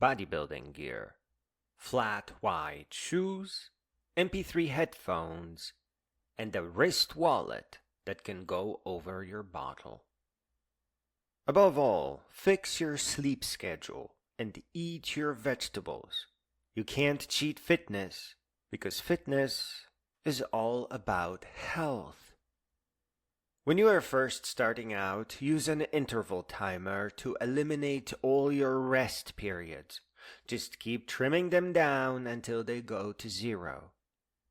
bodybuilding gear, flat white shoes, MP3 headphones, and a wrist wallet that can go over your bottle. Above all, fix your sleep schedule and eat your vegetables. You can't cheat fitness, because fitness is all about health. When you are first starting out, use an interval timer to eliminate all your rest periods. Just keep trimming them down until they go to 0.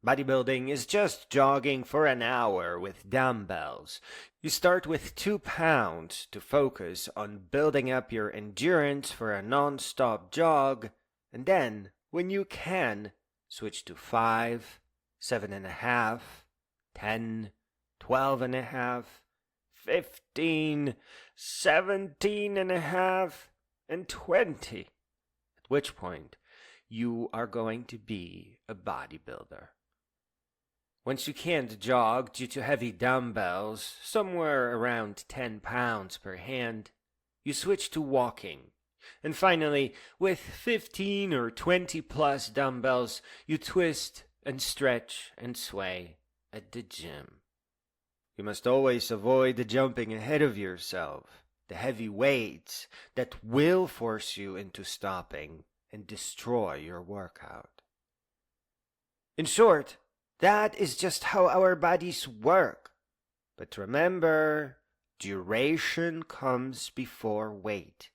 Bodybuilding is just jogging for an hour with dumbbells. You start with 2 pounds to focus on building up your endurance for a non-stop jog, and then, when you can, switch to 5, 7.5, 10, 12.5, 15, 17.5, and 20. At which point, you are going to be a bodybuilder. Once you can't jog due to heavy dumbbells, somewhere around 10 pounds per hand, you switch to walking. And finally, with 15 or 20 plus dumbbells, you twist and stretch and sway at the gym. You must always avoid jumping ahead of yourself, the heavy weights that will force you into stopping and destroy your workout. In short, that is just how our bodies work. But remember, duration comes before weight.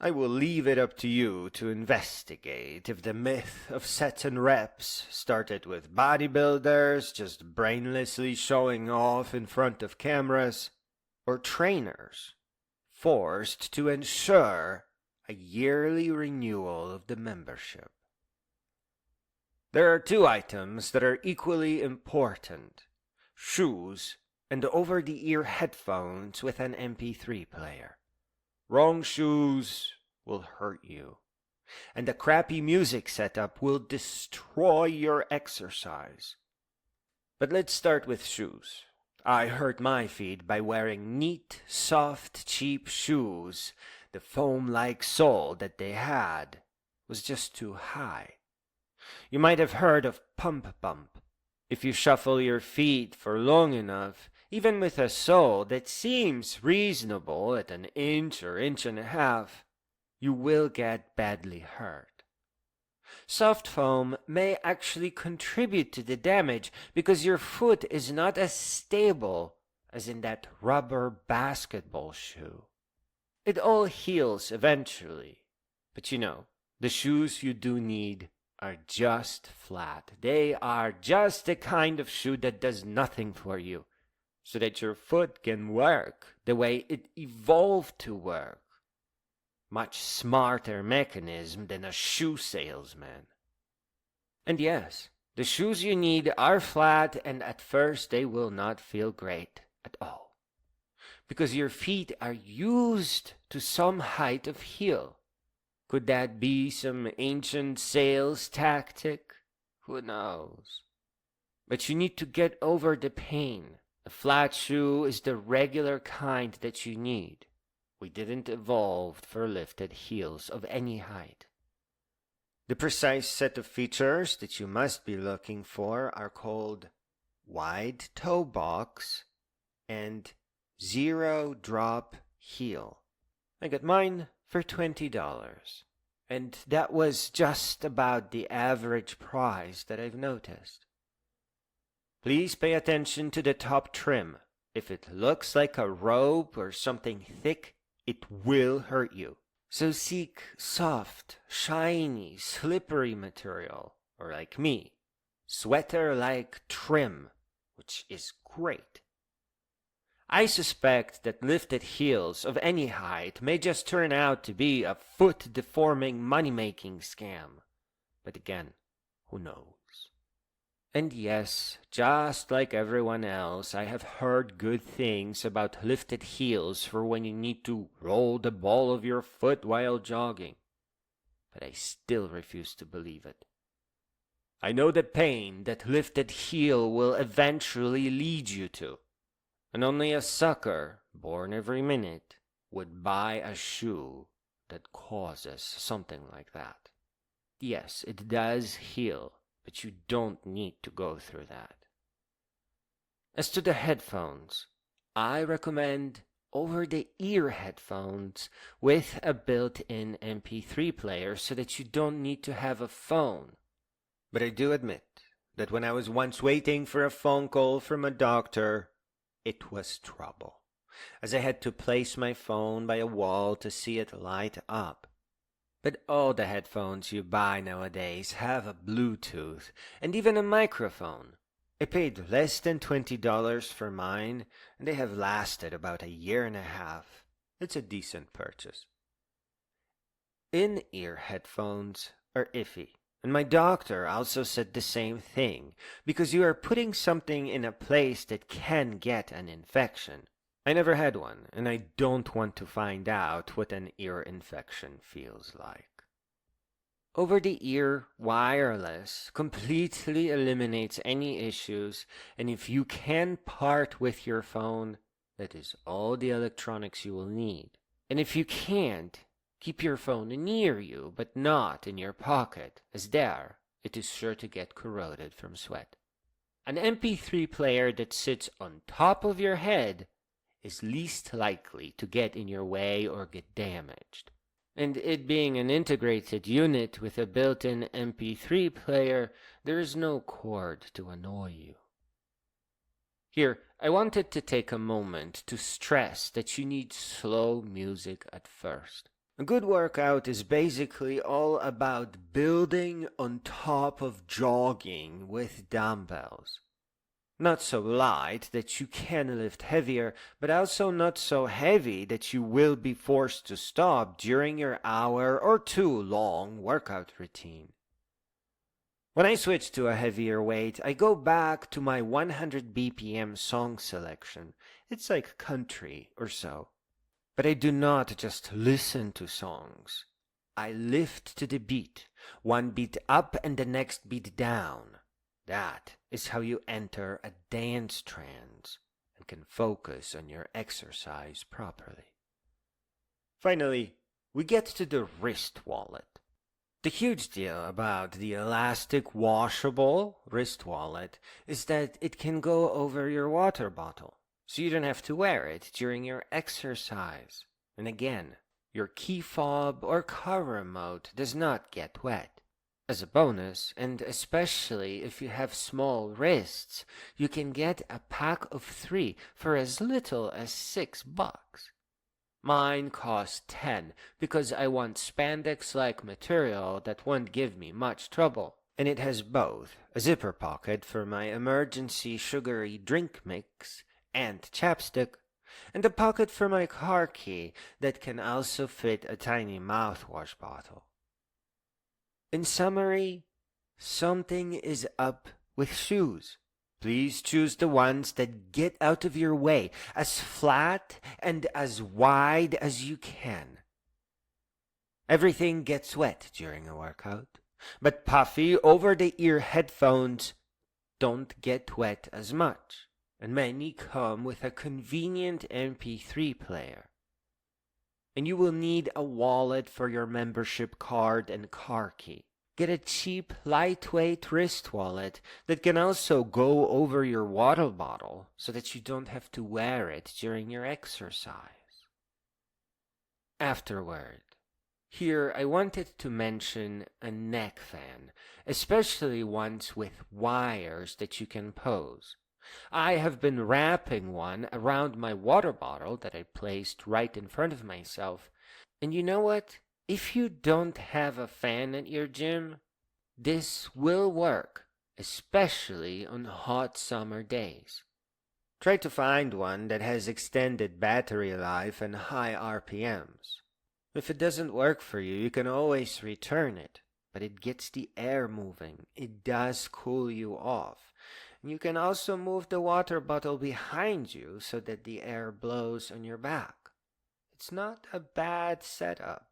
I will leave it up to you to investigate if the myth of sets and reps started with bodybuilders just brainlessly showing off in front of cameras, or trainers forced to ensure a yearly renewal of the membership. There are 2 items that are equally important: shoes and over-the-ear headphones with an MP3 player. Wrong shoes will hurt you, and a crappy music setup will destroy your exercise. But let's start with shoes. I hurt my feet by wearing neat, soft, cheap shoes. The foam-like sole that they had was just too high. You might have heard of pump bump. If you shuffle your feet for long enough, even with a sole that seems reasonable at an inch or inch-and-a-half, you will get badly hurt. Soft foam may actually contribute to the damage because your foot is not as stable as in that rubber basketball shoe. It all heals eventually, but the shoes you do need are just flat. They are just the kind of shoe that does nothing for you, so that your foot can work the way it evolved to work. Much smarter mechanism than a shoe salesman. And yes, the shoes you need are flat, and at first they will not feel great at all, because your feet are used to some height of heel. Could that be some ancient sales tactic? Who knows? But you need to get over the pain. A flat shoe is the regular kind that you need. We didn't evolve for lifted heels of any height. The precise set of features that you must be looking for are called wide toe box and zero drop heel. I got mine for $20, and that was just about the average price that I've noticed. Please pay attention to the top trim. If it looks like a rope or something thick, it will hurt you. So seek soft, shiny, slippery material, or like me, sweater-like trim, which is great. I suspect that lifted heels of any height may just turn out to be a foot-deforming money-making scam. But again, who knows? And yes, just like everyone else, I have heard good things about lifted heels for when you need to roll the ball of your foot while jogging. But I still refuse to believe it. I know the pain that lifted heel will eventually lead you to. And only a sucker, born every minute, would buy a shoe that causes something like that. Yes, it does heal, but you don't need to go through that. As to the headphones, I recommend over-the-ear headphones with a built-in MP3 player so that you don't need to have a phone. But I do admit that when I was once waiting for a phone call from a doctor, it was trouble, as I had to place my phone by a wall to see it light up. But all the headphones you buy nowadays have a Bluetooth and even a microphone. I paid less than $20 for mine, and they have lasted about a year and a half. It's a decent purchase. In-ear headphones are iffy, and my doctor also said the same thing, because you are putting something in a place that can get an infection. I never had one, and I don't want to find out what an ear infection feels like. Over-the-ear wireless completely eliminates any issues, and if you can part with your phone, that is all the electronics you will need. And if you can't, keep your phone near you, but not in your pocket, as there it is sure to get corroded from sweat. An MP3 player that sits on top of your head is least likely to get in your way or get damaged. And it being an integrated unit with a built-in MP3 player, there is no cord to annoy you. Here, I wanted to take a moment to stress that you need slow music at first. A good workout is basically all about building on top of jogging with dumbbells. Not so light that you can lift heavier, but also not so heavy that you will be forced to stop during your hour or two long workout routine. When I switch to a heavier weight, I go back to my 100 BPM song selection. It's like country or so. But I do not just listen to songs. I lift to the beat, one beat up and the next beat down. That is how you enter a dance trance and can focus on your exercise properly. Finally, we get to the wrist wallet. The huge deal about the elastic washable wrist wallet is that it can go over your water bottle, so you don't have to wear it during your exercise. And again, your key fob or car remote does not get wet. As a bonus, and especially if you have small wrists, you can get a pack of 3 for as little as $6. Mine cost 10 because I want spandex-like material that won't give me much trouble. And it has both a zipper pocket for my emergency sugary drink mix and chapstick, and a pocket for my car key that can also fit a tiny mouthwash bottle. In summary, something is up with shoes. Please choose the ones that get out of your way, as flat and as wide as you can. Everything gets wet during a workout, but puffy over-the-ear headphones don't get wet as much, and many come with a convenient MP3 player. And you will need a wallet for your membership card and car key. Get a cheap, lightweight wrist wallet that can also go over your water bottle so that you don't have to wear it during your exercise. Afterward, here I wanted to mention a neck fan, especially ones with wires that you can pose. I have been wrapping one around my water bottle that I placed right in front of myself. And you know what? If you don't have a fan at your gym, this will work, especially on hot summer days. Try to find one that has extended battery life and high RPMs. If it doesn't work for you, you can always return it, but it gets the air moving. It does cool you off. You can also move the water bottle behind you so that the air blows on your back. It's not a bad setup.